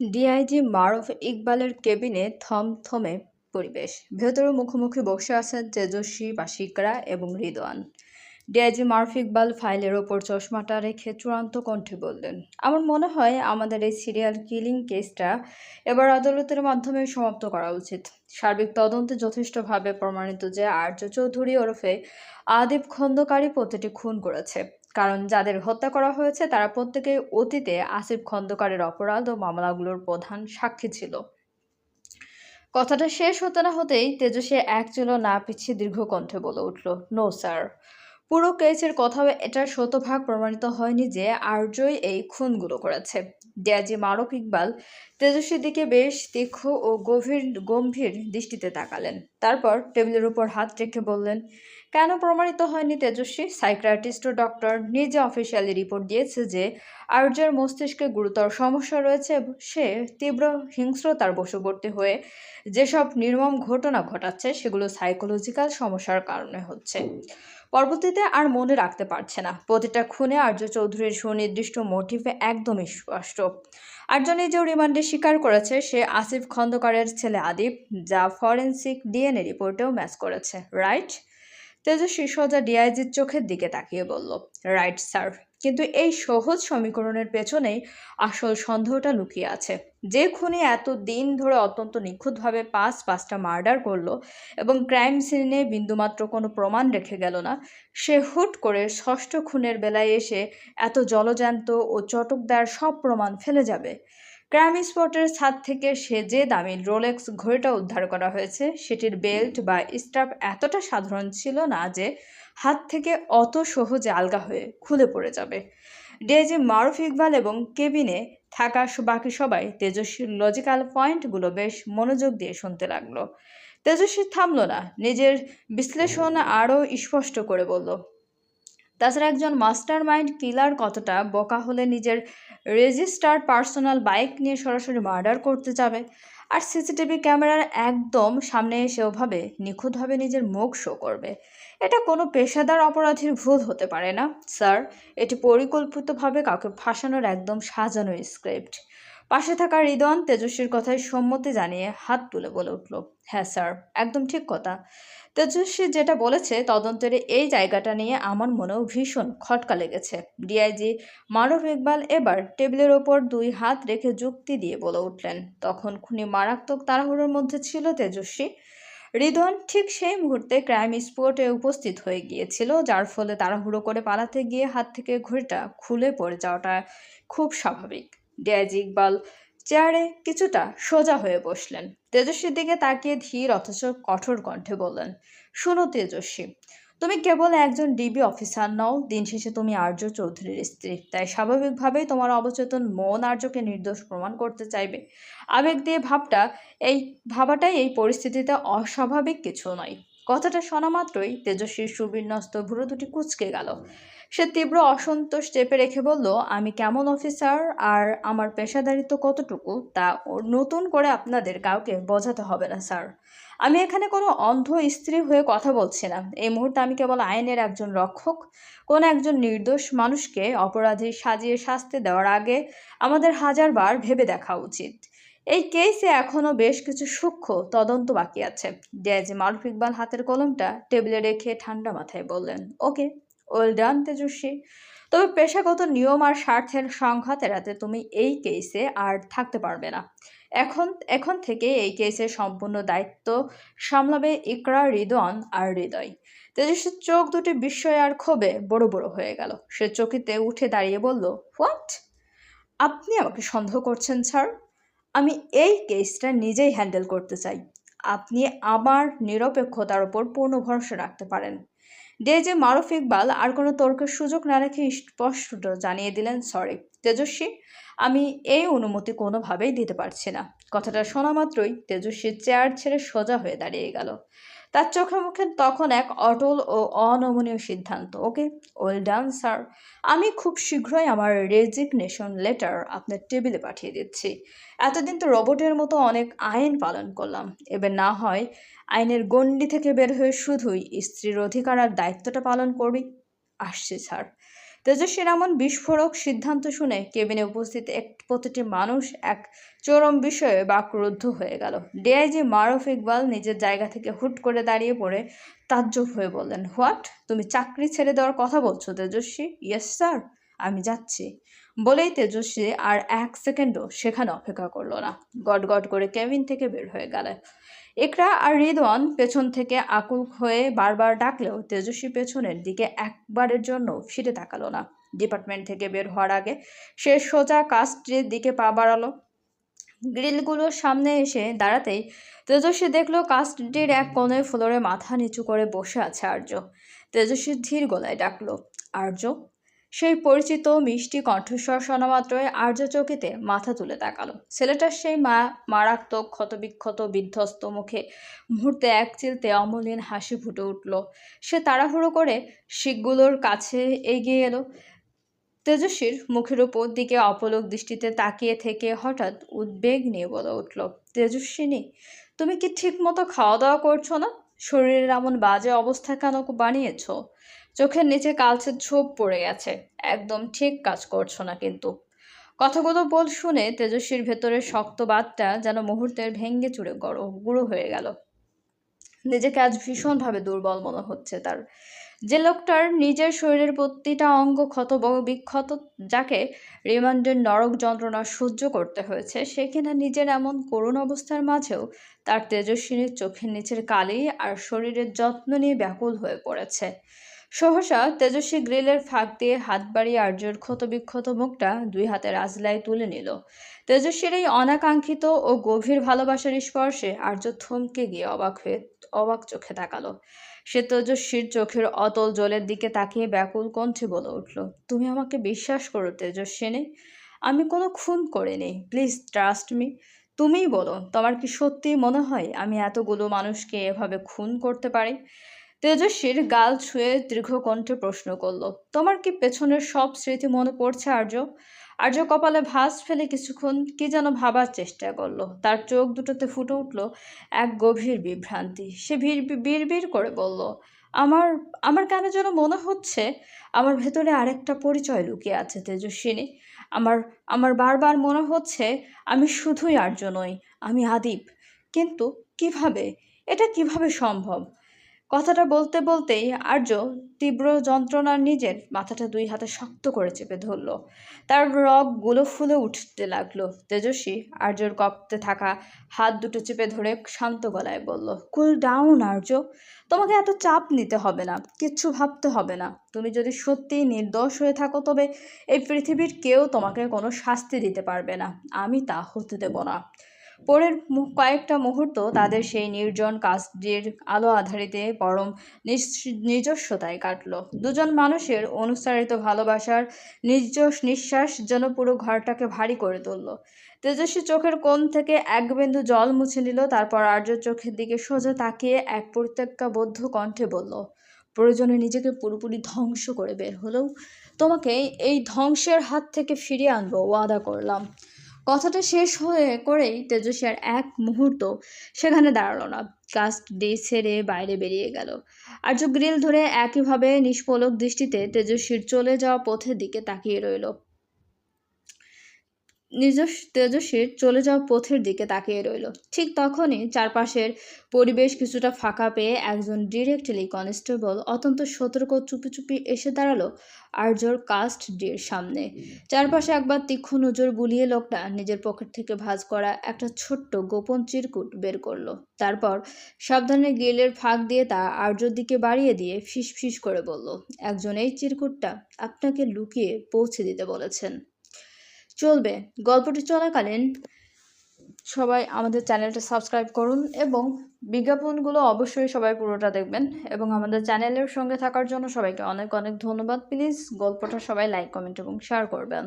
DIG মারুফ ইকবালের কেবিনে থমথমে পরিবেশ। ভেতরে মুখোমুখি বসে আছেন তেজস্বী বাসিকরা এবং রিদওয়ান। ডিআইজি মারুফ ইকবাল ফাইলের ওপর চশমাটা রেখে চূড়ান্ত কণ্ঠে বললেন, আমার মনে হয় আমাদের এই সিরিয়াল কিলিং কেসটা এবার আদালতের মাধ্যমে সমাপ্ত করা উচিত। সার্বিক তদন্তে যথেষ্টভাবে প্রমাণিত যে আর্য চৌধুরী ওরফে আদিব খন্দকারী প্রতিটি খুন করেছে। কারণ যাদের হত্যা করা হয়েছে তারা প্রত্যেকেই অতীতে আসিফ খন্দকারের অপরাধ ও মামলাগুলোর প্রধান সাক্ষী ছিল। কথাটা শেষ হতে না হতেই তেজস্বী এক চুলো না পিছিয়ে দীর্ঘ কণ্ঠে বলে উঠল, নো স্যার, পুরো কেসের কথাও এটা শতভাগ প্রমাণিত হয়নি যে আর্যই এই খুনগুলো করেছে। ডিআইজি মারুফ ইকবাল তেজস্বীর দিকে বেশ তীক্ষ্ণ ও গম্ভীর দৃষ্টিতে তাকালেন। তারপর টেবিলের উপর হাত রেখে বললেন, কেন প্রমাণিত হয়নি তেজস্বী? সাইকিয়াট্রিস্ট ও ডক্টর নিজে অফিসিয়ালি রিপোর্ট দিয়েছে যে আর্যের মস্তিষ্কে গুরুতর সমস্যা রয়েছে। সে তীব্র হিংস্রতার বশবর্তী হয়ে যেসব নির্মম ঘটনা ঘটাচ্ছে সেগুলো সাইকোলজিক্যাল সমস্যার কারণে হচ্ছে। পরবর্তীতে আর মনে রাখতে পারছে না। প্রতিটা খুনে আর্য চৌধুরীর সুনির্দিষ্ট মোটিভে একদমই স্পষ্ট। আর্য নিজেও রিমান্ডে স্বীকার করেছে সে আসিফ খন্দকারের ছেলে আদিব, যা ফরেনসিক ডিএনএ রিপোর্টেও ম্যাচ করেছে। রাইট? তেজস্বী সোজা ডিআইজির চোখের দিকে তাকিয়ে বলল, রাইট স্যার। কিন্তু এই সহজ সমীকরণের পেছনেই আসল সন্দেহটা লুকিয়ে আছে। যে খুনি এত দিন ধরে অত্যন্ত নিখুঁতভাবে পাঁচটা মার্ডার করলো এবং ক্রাইম সিনে বিন্দুমাত্র কোনো প্রমাণ রেখে গেল না, সে হুট করে ষষ্ঠ খুনের বেলায় এসে এত জলজ্যান্ত ও চটকদার সব প্রমাণ ফেলে যাবে। ক্রাইম স্পটের ছাদ থেকে সে যে দামি রোলেক্স ঘড়িটা উদ্ধার করা হয়েছে সেটির বেল্ট বা স্ট্র্যাপ এতটা সাধারণ ছিল না যে হাত থেকে অত সহজে আলগা হয়ে খুলে পড়ে যাবে। ডিআইজি মারুফ ইকবাল এবং কেবিনে থাকা বাকি সবাই তেজস্বীর লজিক্যাল পয়েন্টগুলো বেশ মনোযোগ দিয়ে শুনতে লাগলো। তেজস্বী থামলো না, নিজের বিশ্লেষণ আরও স্পষ্ট করে বলল, তাছাড়া একজন মাস্টার মাইন্ড কিলার কতটা বোকা হলে নিজের রেজিস্টার্ড পার্সোনাল বাইক নিয়ে সরাসরি মার্ডার করতে যাবে, আর সিসিটিভি ক্যামেরার একদম সামনে এসে ওভাবে নিখুঁতভাবে নিজের মুখ শো করবে। এটা কোনো পেশাদার অপরাধীর ভুল হতে পারে না স্যার। এটি পরিকল্পিতভাবে কাউকে ফাঁসানোর একদম সাজানো স্ক্রিপ্ট। পাশে থাকা রিদওয়ান তেজস্বীর কথায় সম্মতি জানিয়ে হাত তুলে বলে উঠল, হ্যাঁ স্যার, একদম ঠিক কথা। তেজস্বী যেটা বলেছে তদন্তের এই জায়গাটা নিয়ে আমার মনেও ভীষণ খটকা লেগেছে। ডিআইজি মারুফ ইকবাল এবার টেবিলের ওপর দুই হাত রেখে যুক্তি দিয়ে বলে উঠলেন, তখন খুনি মারাত্মক তাড়াহুড়োর মধ্যে ছিল তেজস্বী। রিদওয়ান ঠিক সেই মুহূর্তে ক্রাইম স্পটে উপস্থিত হয়ে গিয়েছিল, যার ফলে তাড়াহুড়ো করে পালাতে গিয়ে হাত থেকে ঘড়িটা খুলে পড়ে যাওয়াটা খুব স্বাভাবিক। ডিআইজি ইকবাল চেয়ারে কিছুটা সোজা হয়ে বসলেন। তেজস্বীর দিকে তাকিয়ে ধীর অথচ কঠোর কণ্ঠে বললেন, শোনো তেজস্বী, তুমি কেবল একজন ডিবি অফিসার নও, দিন শেষে তুমি আর্য চৌধুরীর স্ত্রী। তাই স্বাভাবিকভাবেই তোমার অবচেতন মন আর্যকে নির্দোষ প্রমাণ করতে চাইবে। আবেগ দিয়ে ভাবাটাই এই পরিস্থিতিতে অস্বাভাবিক কিছু নয়। কথাটা শোনা মাত্রই তেজস্বীর সুবিন্যস্ত ভুরু দুটি কুঁচকে গেল। সে তীব্র অসন্তোষ চেপে রেখে বলল, আমি কেমন অফিসার আর আমার পেশাদারিত্ব কতটুকু তা নতুন করে আপনাদের কাউকে বোঝাতে হবে না স্যার। আমি এখানে কোনো অন্ধ স্ত্রী হয়ে কথা বলছি না। এই মুহূর্তে আমি কেবল আইনের একজন রক্ষক। কোন একজন নির্দোষ মানুষকে অপরাধী সাজিয়ে শাস্তি দেওয়ার আগে আমাদের হাজারবার ভেবে দেখা উচিত। এই কেসে এখনও বেশ কিছু সূক্ষ্ম তদন্ত বাকি আছে। ডিআইজি মারুফ ইকবাল হাতের কলমটা টেবিলে রেখে ঠান্ডা মাথায় বললেন, ওকে, ওয়েল ডান তেজস্বী। তবে পেশাগত নিয়ম আর স্বার্থের সংঘাত এড়াতে তুমি এই কেসে আর থাকতে পারবে না। এখন এখন থেকে এই কেসের সম্পূর্ণ দায়িত্ব সামলাবে ইকরা, রিদওয়ান আর হৃদয়। তেজস্বীর চোখ দুটি বিস্ময় আর ক্ষোভে বড় বড় হয়ে গেল। সে চকিতে উঠে দাঁড়িয়ে বলল, হোয়াট? আপনি আমাকে সন্দেহ করছেন স্যার? আমি এই কেসটা নিজেই হ্যান্ডেল করতে চাই। আপনি আমার নিরপেক্ষতার ওপর পূর্ণ ভরসা রাখতে পারেন। ডিআইজি মারুফ ইকবাল আর কোনো তর্কের সুযোগ না রেখে স্পষ্ট জানিয়ে দিলেন, সরি তেজস্বী, আমি এই অনুমতি কোনোভাবেই দিতে পারছি না। কথাটা শোনা মাত্রই তেজস্বী চেয়ার ছেড়ে সোজা হয়ে দাঁড়িয়ে গেল। তার চোখে মুখে তখন এক অটল ও অনমনীয় সিদ্ধান্ত। ওকে, ওয়েল ডান স্যার। আমি খুব শীঘ্রই আমার রেজিগনেশন লেটার আপনার টেবিলে পাঠিয়ে দিচ্ছি। এতদিন তো রোবটের মতো অনেক আইন পালন করলাম, এবার না হয় আইনের গণ্ডি থেকে বের হয়ে শুধুই স্ত্রীর অধিকার আর দায়িত্বটা পালন করবি। আসছি স্যার। তেজস্বীর এমন বিস্ফোরক সিদ্ধান্ত শুনে কেবিনে উপস্থিত প্রতিটি মানুষ এক চরম বিষয়ে বাকরুদ্ধ হয়ে গেল। ডিআইজি মারুফ ইকবাল নিজের জায়গা থেকে হুট করে দাঁড়িয়ে পড়ে তাজ্জব হয়ে বললেন, হোয়াট? তুমি চাকরি ছেড়ে দেওয়ার কথা বলছো তেজস্বী? ইয়েস স্যার, আমি যাচ্ছি। বলেই তেজস্বী আর 1 সেকেন্ডও সেখানে অপেক্ষা করলো না, গট গট করে কেবিন থেকে বের হয়ে গেল। ইকরা আর রিদওয়ান পেছন থেকে আকুল হয়ে বারবার ডাকলেও তেজস্বী পেছনের দিকে একবারের জন্য ফিরে তাকালো না। ডিপার্টমেন্ট থেকে বের হওয়ার আগে সে সোজা কাস্টের দিকে পা বাড়ালো। গ্রিলগুলোর সামনে এসে দাঁড়াতেই তেজস্বী দেখলো কাস্টডির এক কোণে ফ্লোরে মাথা নিচু করে বসে আছে আর্য। তেজস্বী ধীর গলায় ডাকলো, আর্য। সেই পরিচিত মিষ্টি কণ্ঠস্বর শোনা মাত্রই আর্য চকিতে মাথা তুলে তাকালো। ছেলেটার সেই মারাত্মক ক্ষতবিক্ষত বিধ্বস্ত মুখে মুহূর্তে এক চিলতে অমলিন হাসি ফুটে উঠল। সে তাড়াহুড়ো করে শিকগুলোর কাছে এগিয়ে এলো। তেজস্বীর মুখের উপর দিকে অপলক দৃষ্টিতে তাকিয়ে থেকে হঠাৎ উদ্বেগ নিয়ে বলে উঠল, তেজস্বিনী, তুমি কি ঠিক মতো খাওয়া দাওয়া করছো না? শরীরের এমন বাজে অবস্থা কেন বানিয়েছ? চোখের নিচে কালচে ছোপ পড়ে গেছে, একদম ঠিক কাজ করছো না কিন্তু। কথাগুলো বল শুনে তেজস্বীর ভেতরের শক্ত বাতটা যেন মুহূর্তের ভেঙ্গে চুরে গুঁড়ো হয়ে গেল। নিজেকে আজ ভীষণভাবে দুর্বল মনে হচ্ছে তার। যে লোকটার নিজের শরীরের প্রতিটা অঙ্গ ক্ষত বিক্ষত, যাকে রিমান্ডের নরক যন্ত্রণা সহ্য করতে হয়েছে, সে কিনা নিজের এমন করুণ অবস্থার মাঝেও তার তেজস্বিনীর চোখের নিচের কালি আর শরীরের যত্ন নিয়ে ব্যাকুল হয়ে পড়েছে। সহসা তেজস্বী গ্রিলের ফাঁক দিয়ে হাত বাড়িয়ে আর্যর ক্ষতবিক্ষত মুখটা 2 হাতের আজলায় তুলে নিল। তেজস্বীর এই অনাকাঙ্ক্ষিত ও গভীর ভালোবাসার স্পর্শে আর্য থমকে গিয়ে অবাক চোখে তাকালো। সে তেজস্বীর চোখের অতল জলের দিকে তাকিয়ে ব্যাকুল কণ্ঠে বলে উঠল, তুমি আমাকে বিশ্বাস করো তেজস্বিনী, আমি কোনো খুন করিনি। Please trust me. তুমিই বলো, তোমার কি সত্যিই মনে হয় আমি এতগুলো মানুষকে এভাবে খুন করতে পারি? তেজস্বীর গাল ছুঁয়ে দীর্ঘ কণ্ঠে প্রশ্ন করল, তোমার কি পেছনের সব স্মৃতি মনে পড়ছে আর্য? আর্য কপালে ভাঁজ ফেলে কিছুক্ষণ কি যেন ভাবার চেষ্টা করলো। তার চোখ দুটোতে ফুটে উঠল এক গভীর বিভ্রান্তি। সে বিড় করে বলল, আমার আমার কেন যেন মনে হচ্ছে আমার ভেতরে আরেকটা পরিচয় লুকিয়ে আছে তেজস্বিনী। আমার আমার বারবার মনে হচ্ছে আমি শুধুই আর্য নই, আমি আদিপ। কিন্তু কিভাবে? এটা কিভাবে সম্ভব? কথাটা বলতে বলতেই আর্য তীব্র যন্ত্রণার নিজের মাথাটা 2 হাতে শক্ত করে চেপে ধরল। তার রগগুলো ফুলে উঠতে লাগলো। তেজস্বী আর্যর কপতে থাকা হাত দুটো চেপে ধরে শান্ত গলায় বলল, কুল ডাউন আর্য, তোমাকে এত চাপ নিতে হবে না, কিচ্ছু ভাবতে হবে না। তুমি যদি সত্যিই নির্দোষ হয়ে থাকো তবে এই পৃথিবীর কেউ তোমাকে কোনো শাস্তি দিতে পারবে না, আমি তা হতে দেব না। পরের কয়েকটা মুহূর্ত তাদের সেই নির্জন কাস্টের আলো আধারিতে পরম নিজস্বতায় কাটল। দুজন মানুষের অনুসারিত ভালোবাসার নিঃশ্বাস যেন পুরো ঘরটাকে ভারী করে তুলল। তেজস্বী চোখের কোণ থেকে এক বিন্দু জল মুছে নিল, তারপর আর্যর চোখের দিকে সোজা তাকিয়ে এক পরিত্যক্তাবদ্ধ কণ্ঠে বলল, প্রয়োজনে নিজেকে পুরোপুরি ধ্বংস করে বের হলেও তোমাকে এই ধ্বংসের হাত থেকে ফিরিয়ে আনবো, ওয়াদা করলাম। কথাটা শেষ করেই তেজস্বী আর এক মুহূর্ত সেখানে দাঁড়ালো না, কাস্ট ডে ছেড়ে বাইরে বেরিয়ে গেল। আর্য গ্রিল ধরে একইভাবে নিষ্পলক দৃষ্টিতে তেজস্বীর চলে যাওয়া পথের দিকে তাকিয়ে রইল। তেজস্বীর চলে যাওয়া পথের দিকে তাকিয়ে রইল। ঠিক তখনই চারপাশের পরিবেশ কিছুটা ফাঁকা পেয়ে একজন ডিরেক্টলি কনস্টেবল অত্যন্ত সতর্ক চুপি চুপি এসে দাঁড়ালো আর্যর কাস্ট ডির সামনে। চারপাশে একবার তীক্ষ্ণ নজর বুলিয়ে লোকটা নিজের পকেট থেকে ভাঁজ করা একটা ছোট্ট গোপন চিরকুট বের করলো। তারপর সাবধানে গ্রিলের ফাঁক দিয়ে তা আর্যর দিকে বাড়িয়ে দিয়ে ফিস করে বলল, একজন এই চিরকুটটা আপনাকে লুকিয়ে পৌঁছে দিতে বলেছেন। চলবে গল্পটি চলাকালীন সবাই আমাদের চ্যানেলটা সাবস্ক্রাইব করুন এবং বিজ্ঞাপনগুলো অবশ্যই সবাই পুরোটা দেখবেন এবং আমাদের চ্যানেলের সঙ্গে থাকার জন্য সবাইকে অনেক অনেক ধন্যবাদ। প্লিজ গল্পটা সবাই লাইক, কমেন্ট এবং শেয়ার করবেন।